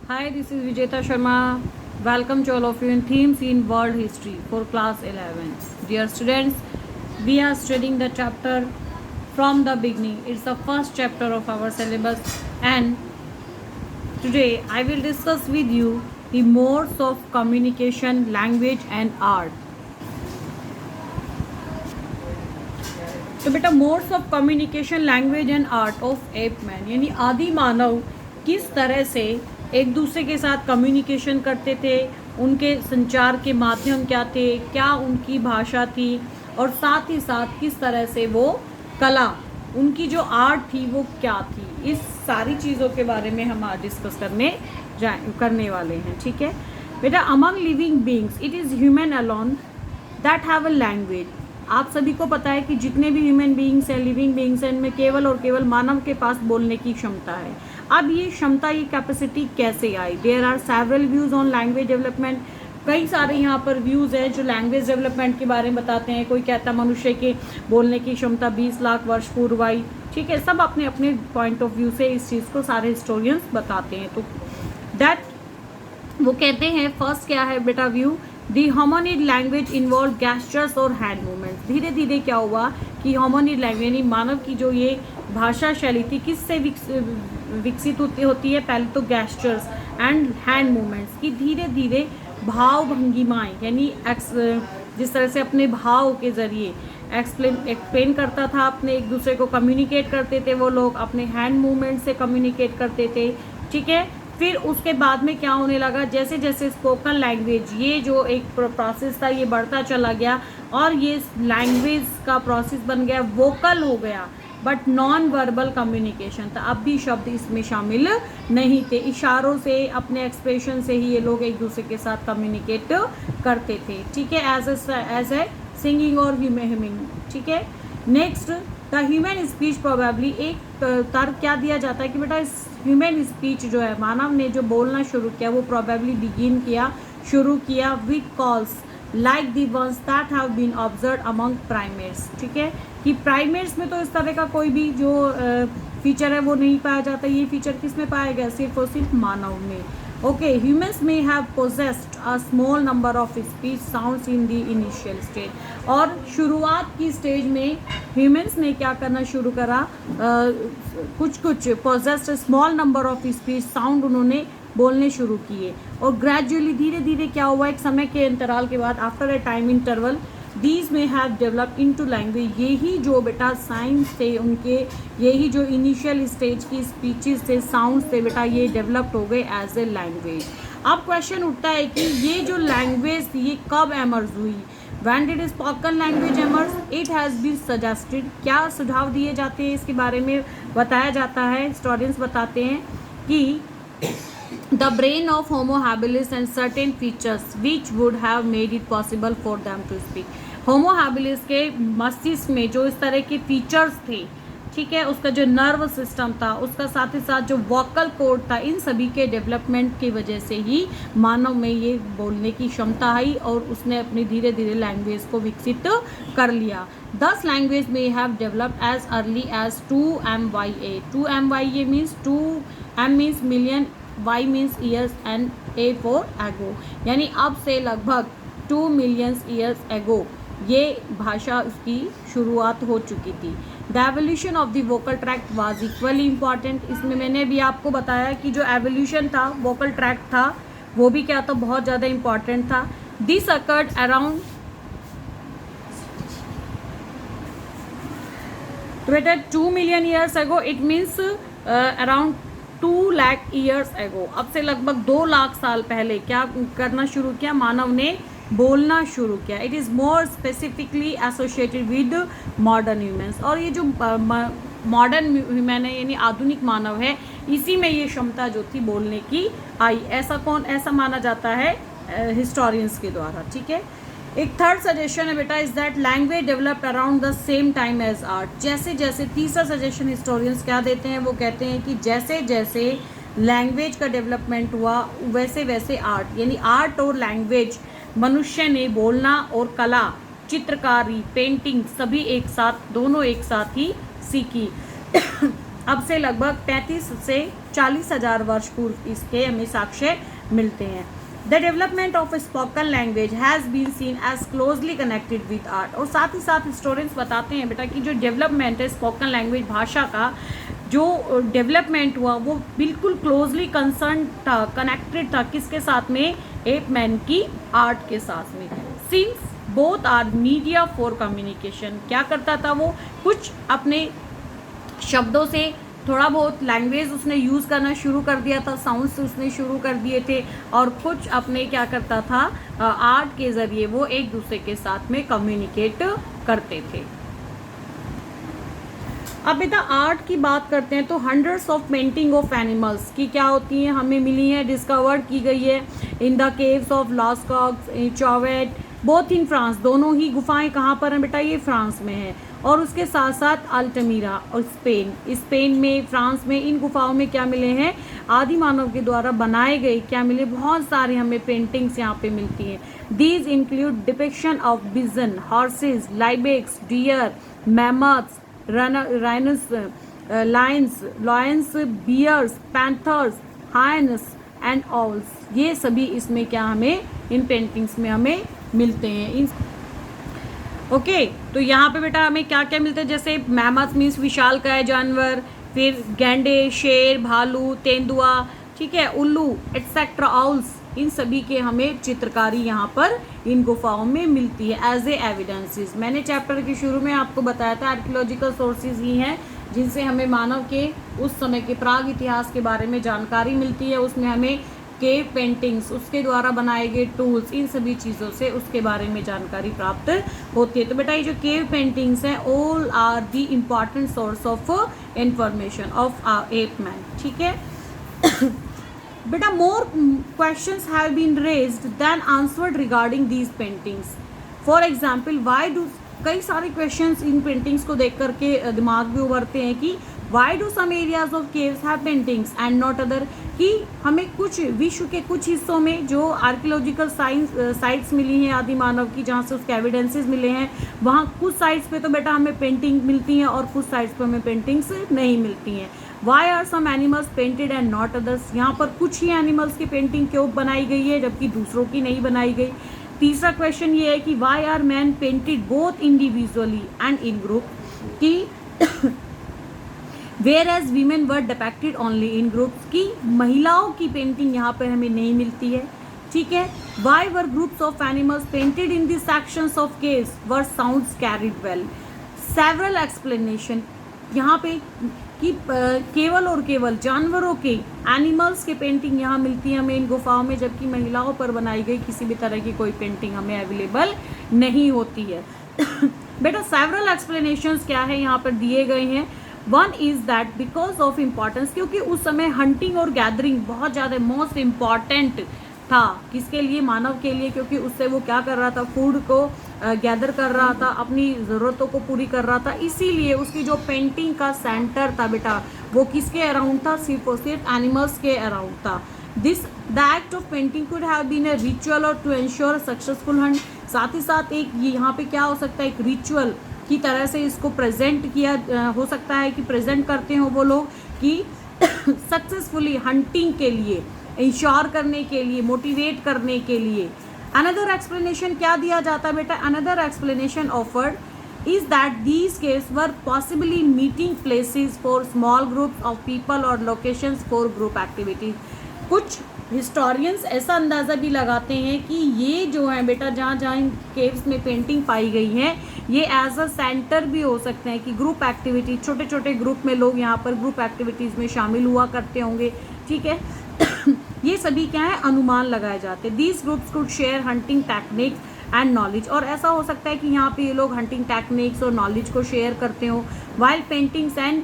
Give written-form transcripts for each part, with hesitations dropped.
Hi, this is Vijeta Sharma. Welcome to all of you in Themes in World History for Class 11. Dear students, we are studying the chapter from the beginning. It's the first chapter of our syllabus, and today I will discuss with you the modes of communication, language and art. तो बेटा modes of communication language and art of ape man यानी आदि मानव किस तरह से एक दूसरे के साथ कम्युनिकेशन करते थे, उनके संचार के माध्यम क्या थे, क्या उनकी भाषा थी और साथ ही साथ किस तरह से वो कला, उनकी जो आर्ट थी वो क्या थी। इस सारी चीज़ों के बारे में हम आज डिस्कस करने वाले हैं। ठीक है बेटा, among living beings it is human alone that have a language. आप सभी को पता है कि जितने भी ह्यूमन बीइंग्स हैं, लिविंग बीइंग्स हैं, इनमें केवल और केवल मानव के पास बोलने की क्षमता है। अब ये क्षमता, ये कैपेसिटी कैसे आई? There are several views on language development. कई सारे यहाँ पर व्यूज़ हैं जो लैंग्वेज डेवलपमेंट के बारे में बताते हैं। कोई कहता है मनुष्य के बोलने की क्षमता 20 लाख वर्ष पूर्व आई। ठीक है, सब अपने अपने पॉइंट ऑफ व्यू से इस चीज़ को सारे हिस्टोरियंस बताते हैं। तो दैट वो कहते हैं फर्स्ट क्या है बेटा व्यू, दी होमोनिड लैंग्वेज इन्वॉल्व गैस्चर्स और हैंड मूवमेंट्स। धीरे धीरे क्या हुआ कि होमोनिड लैंग्वेज यानी मानव की जो ये भाषा शैली थी किससे विकसित होती है? पहले तो गैस्चर्स एंड हैंड मूवमेंट्स की धीरे धीरे भाव भंगिमाएँ यानी जिस तरह से अपने भाव के ज़रिए एक्सप्लेन करता था, अपने एक दूसरे को कम्युनिकेट करते थे, वो लोग अपने हैंड मूवमेंट से कम्युनिकेट करते थे। ठीक है, फिर उसके बाद में क्या होने लगा, जैसे जैसे स्पोकन लैंग्वेज ये जो एक प्रोसेस था ये बढ़ता चला गया और ये लैंग्वेज का प्रोसेस बन गया, वोकल हो गया, बट नॉन वर्बल कम्युनिकेशन था। अब भी शब्द इसमें शामिल नहीं थे, इशारों से, अपने एक्सप्रेशन से ही ये लोग एक दूसरे के साथ कम्युनिकेट करते थे। ठीक है, एज ए सिंगिंग और ह्यूमिंग। ठीक है, next the human speech probably, एक तर्क क्या दिया जाता है कि बेटा इस ह्यूमन स्पीच जो है, मानव ने जो बोलना शुरू किया वो प्रोबेबली बिगिन किया, शुरू किया with calls like the ones that have been observe among primates. ठीक है, कि प्राइमेट्स में तो इस तरह का कोई भी जो फीचर है वो नहीं पाया जाता। ये फीचर किस में पाया गया? सिर्फ और सिर्फ मानव में। ओके, ह्यूमन्स में have possessed a small number of speech sounds in the initial stage. और शुरुआत की स्टेज में ह्यूमन्स ने क्या करना शुरू करा, कुछ possessed small number of speech sound उन्होंने बोलने शुरू किए और ग्रेजुअली धीरे धीरे क्या हुआ, एक समय के अंतराल के बाद after a time interval these में हैव डेवलप इनटू लैंग्वेज। यही जो बेटा साइंस थे उनके, यही जो इनिशियल स्टेज की स्पीचेस थे, साउंड्स थे बेटा, ये डेवलप्ड हो गए एज ए लैंग्वेज। अब क्वेश्चन उठता है कि ये जो लैंग्वेज थी ये कब एमर्ज हुई? When did spoken language emerge? It has been suggested। क्या सुझाव दिए जाते हैं इसके बारे में बताया जाता है, हिस्टोरियंस बताते हैं कि the brain of Homo habilis and certain features which would have made it possible for them to speak। Homo habilis के मस्तिष्क में जो इस तरह के फीचर्स थे, ठीक है, उसका जो नर्व सिस्टम था, उसका साथ ही साथ जो वोकल कोड था, इन सभी के डेवलपमेंट की वजह से ही मानव में ये बोलने की क्षमता आई और उसने अपनी धीरे धीरे लैंग्वेज को विकसित कर लिया। 10 लैंग्वेज में have developed as early as 2MYA। 2MYA means 2M means million, Y means years and A for ago, यानी अब से लगभग 2 मिलियन ईयर्स एगो ये भाषा उसकी शुरुआत हो चुकी थी। The evolution of the vocal tract was equally important. इसमें मैंने भी आपको बताया कि जो एवोल्यूशन था, वोकल ट्रैक्ट था, वो भी क्या था, बहुत ज़्यादा इम्पॉर्टेंट था। दिस अकर्ड अराउंड, तो बेटा 2 million years ago, it means around 2 lakh years ago. अब से लगभग 2 लाख साल पहले क्या करना शुरू किया? मानव ने बोलना शुरू किया। It is more specifically associated with modern humans. और ये जो मॉडर्न ह्यूमन है यानी आधुनिक मानव है, इसी में ये क्षमता जो थी बोलने की आई। ऐसा माना जाता है हिस्टोरियंस के द्वारा। ठीक है, एक थर्ड सजेशन है बेटा is that language developed around the same time as art. जैसे जैसे, तीसरा सजेशन हिस्टोरियंस क्या देते हैं, वो कहते हैं कि जैसे जैसे लैंग्वेज का डेवलपमेंट हुआ वैसे वैसे आर्ट, यानी आर्ट और लैंग्वेज, मनुष्य ने बोलना और कला, चित्रकारी, पेंटिंग सभी एक साथ, दोनों एक साथ ही सीखी। अब से लगभग 35 से 40,000 वर्ष पूर्व इसके हमें साक्ष्य मिलते हैं। The development of spoken language has been seen as closely connected with art. और साथ ही साथ हिस्टोरियंस बताते हैं बेटा कि जो डेवलपमेंट है स्पोकन लैंग्वेज भाषा का, जो डेवलपमेंट हुआ वो बिल्कुल क्लोजली कंसर्न था, कनेक्टेड था किसके साथ में, एप मैन की आर्ट के साथ में। Since both are media for communication, क्या करता था वो, कुछ अपने शब्दों से थोड़ा बहुत लैंग्वेज उसने यूज़ करना शुरू कर दिया था, साउंड्स उसने शुरू कर दिए थे, और कुछ अपने क्या करता था, आर्ट के ज़रिए वो एक दूसरे के साथ में कम्युनिकेट करते थे। अब बेटा आर्ट की बात करते हैं तो hundreds of painting of animals की क्या होती हैं, हमें मिली है, डिस्कवर्ड की गई है in the caves of Lascaux, Chauvet, both in France. दोनों ही गुफाएं कहाँ पर हैं बेटा, ये फ्रांस में है। और उसके साथ साथ अल्टमीरा और स्पेन में, फ्रांस में, इन गुफाओं में क्या मिले हैं, आदि मानव के द्वारा बनाए गए क्या मिले, बहुत सारे हमें पेंटिंग्स यहाँ पे मिलती हैं। These include depiction of bison, horses, ibex, deer, mammoths, rhinos, lions, bears, panthers, hyenas and owls. ये सभी इसमें क्या हमें इन पेंटिंग्स में हमें मिलते हैं। ओके तो यहाँ पे बेटा हमें क्या क्या मिलता है, जैसे मैमथ मीन्स विशालकाय जानवर, फिर गैंडे, शेर, भालू, तेंदुआ, ठीक है, उल्लू एटसेट्रा, ऑल्स, इन सभी के हमें चित्रकारी यहाँ पर इन गुफाओं में मिलती है एज ए एविडेंसेस। मैंने चैप्टर के शुरू में आपको बताया था आर्कियोलॉजिकल सोर्सेज ही हैं जिनसे हमें मानव के उस समय के प्राग इतिहास के बारे में जानकारी मिलती है। उसमें हमें केव पेंटिंग्स, उसके द्वारा बनाए गए टूल्स, इन सभी चीज़ों से उसके बारे में जानकारी प्राप्त होती है। तो बेटा ये जो केव पेंटिंग्स हैं all are the important source of information of ape man, ठीक है। बेटा more questions have been raised than answered regarding these paintings. For example why do, कई सारे क्वेश्चंस इन पेंटिंग्स को देख करके दिमाग में उभरते हैं कि why do some areas of caves have paintings and not other, कि हमें कुछ विश्व के कुछ हिस्सों में जो आर्कियोलॉजिकल साइट्स मिली हैं आदि मानव की, जहाँ से उसके एविडेंसेस मिले हैं, वहाँ कुछ साइट्स पे तो बेटा हमें पेंटिंग मिलती हैं और कुछ साइट्स पे हमें पेंटिंग्स नहीं मिलती हैं। Why are some animals painted and not others, यहाँ पर कुछ ही एनिमल्स की पेंटिंग क्यों बनाई गई है जबकि दूसरों की नहीं बनाई गई। तीसरा क्वेश्चन ये है कि why are man painted both individually and in group, कि whereas women were depicted only in groups, की महिलाओं की पेंटिंग यहाँ पर हमें नहीं मिलती है, ठीक है। Why were groups of animals painted in the sections of caves were sounds carried well? Several explanation यहाँ पे कि केवल और केवल जानवरों के, एनिमल्स के पेंटिंग यहाँ मिलती है हमें इन गुफाओं में, जबकि महिलाओं पर बनाई गई किसी भी तरह की कोई पेंटिंग हमें अवेलेबल नहीं होती है। बेटा सेवरल एक्सप्लेनेशंस क्या है यहाँ पर दिए गए हैं। One is that because of importance, क्योंकि उस समय हंटिंग और गैदरिंग बहुत ज़्यादा मोस्ट इम्पॉर्टेंट था, किसके लिए, मानव के लिए, क्योंकि उससे वो क्या कर रहा था, फूड को गैदर कर रहा था, अपनी ज़रूरतों को पूरी कर रहा था। इसीलिए उसकी जो पेंटिंग का सेंटर था बेटा वो किसके अराउंड था, सिर्फ और सिर्फ एनिमल्स के अराउंड था। This the act of painting could have been a ritual और टू एंश्योर सक्सेसफुल हंट, साथ ही साथ एक यहाँ पे क्या हो सकता है, एक रिचुअल की तरह से इसको प्रेजेंट किया हो सकता है, कि प्रेजेंट करते हो वो लोग कि सक्सेसफुली हंटिंग के लिए, इंश्योर करने के लिए, मोटिवेट करने के लिए। अनदर एक्सप्लेनेशन क्या दिया जाता है बेटा, another explanation offered is that these caves were possibly meeting places for small groups of people और लोकेशंस फॉर ग्रुप एक्टिविटीज। कुछ हिस्टोरियंस ऐसा अंदाज़ा भी लगाते हैं कि ये जो है बेटा जहाँ जहाँ इन केव्स में पेंटिंग पाई गई है ये एज अ सेंटर भी हो सकते हैं, कि ग्रुप एक्टिविटी, छोटे छोटे ग्रुप में लोग यहाँ पर ग्रुप एक्टिविटीज़ में शामिल हुआ करते होंगे, ठीक है। ये सभी क्या है, अनुमान लगाए जाते हैं। These groups could share hunting techniques and knowledge, और ऐसा हो सकता है कि यहाँ पे ये लोग हंटिंग टेक्निक्स और नॉलेज को शेयर करते हो। While paintings and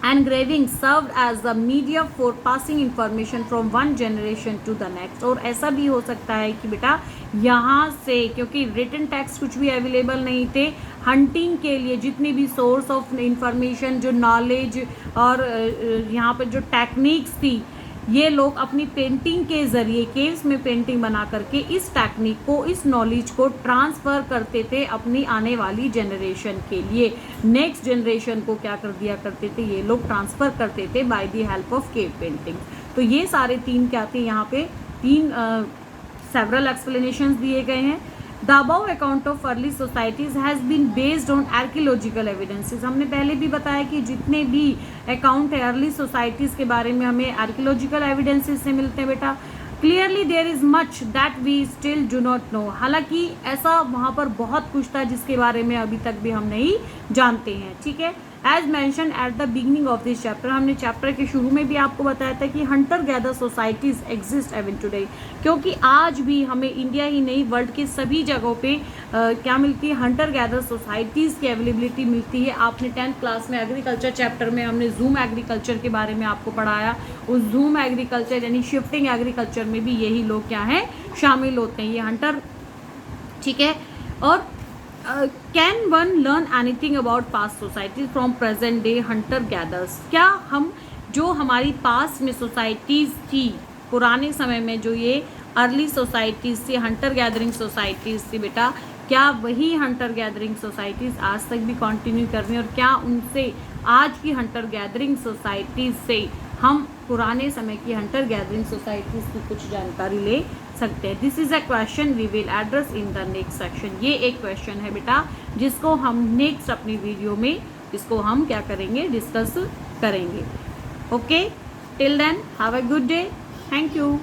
engraving served as the media for passing information from one generation to the next, और ऐसा भी हो सकता है कि बेटा यहाँ से, क्योंकि रिटन टेक्स्ट कुछ भी अवेलेबल नहीं थे, हंटिंग के लिए जितनी भी सोर्स ऑफ इंफॉर्मेशन, जो नॉलेज और यहाँ पर जो टेक्निक्स थी, ये लोग अपनी पेंटिंग के ज़रिए केव्स में पेंटिंग बना करके इस टेक्निक को, इस नॉलेज को ट्रांसफ़र करते थे अपनी आने वाली जनरेशन के लिए। नेक्स्ट जनरेशन को क्या कर दिया करते थे ये लोग, ट्रांसफ़र करते थे by the help of cave painting. तो ये सारे तीन क्या थे, यहाँ पे तीन सेवरल एक्सप्लेनेशंस दिए गए हैं। The above account of early societies has been based on archaeological evidences. हमने पहले भी बताया कि जितने भी अकाउंट है अर्ली सोसाइटीज़ के बारे में हमें आर्कियोलॉजिकल एविडेंसेस से मिलते हैं बेटा। Clearly there is much that we still do not know. हालांकि ऐसा वहाँ पर बहुत कुछ था जिसके बारे में अभी तक भी हम नहीं जानते हैं, ठीक है। As mention at the beginning of this chapter, हमने चैप्टर के शुरू में भी आपको बताया था कि hunter gatherer societies exist even today, क्योंकि आज भी हमें इंडिया ही नहीं वर्ल्ड के सभी जगहों पे क्या मिलती है, हंटर गैदर सोसाइटीज़ की अवेलेबिलिटी मिलती है। आपने 10th क्लास में एग्रीकल्चर चैप्टर में हमने जूम एग्रीकल्चर के बारे में आपको पढ़ाया। उस जूम एग्रीकल्चर यानी शिफ्टिंग एग्रीकल्चर में भी यही लोग क्या हैं, शामिल होते हैं, ये हंटर, ठीक है। और can one learn anything about past societies from present day Hunter gathers? क्या हम जो हमारी पास्ट में सोसाइटीज़ थी, पुराने समय में जो ये अर्ली सोसाइटीज़ थी, हंटर गैदरिंग सोसाइटीज़ थी बेटा, क्या वही हंटर गैदरिंग सोसाइटीज़ आज तक भी कंटिन्यू कर रही हैं? और क्या उनसे आज की हंटर गैदरिंग सोसाइटीज़ से हम पुराने समय की हंटर गैदरिंग सोसाइटीज़ की कुछ जानकारी ले सकते हैं? This is a question we will address in the next section. ये एक क्वेश्चन है बेटा जिसको हम नेक्स्ट अपनी वीडियो में इसको हम क्या करेंगे, डिस्कस करेंगे। Okay, till then have a good day, thank you.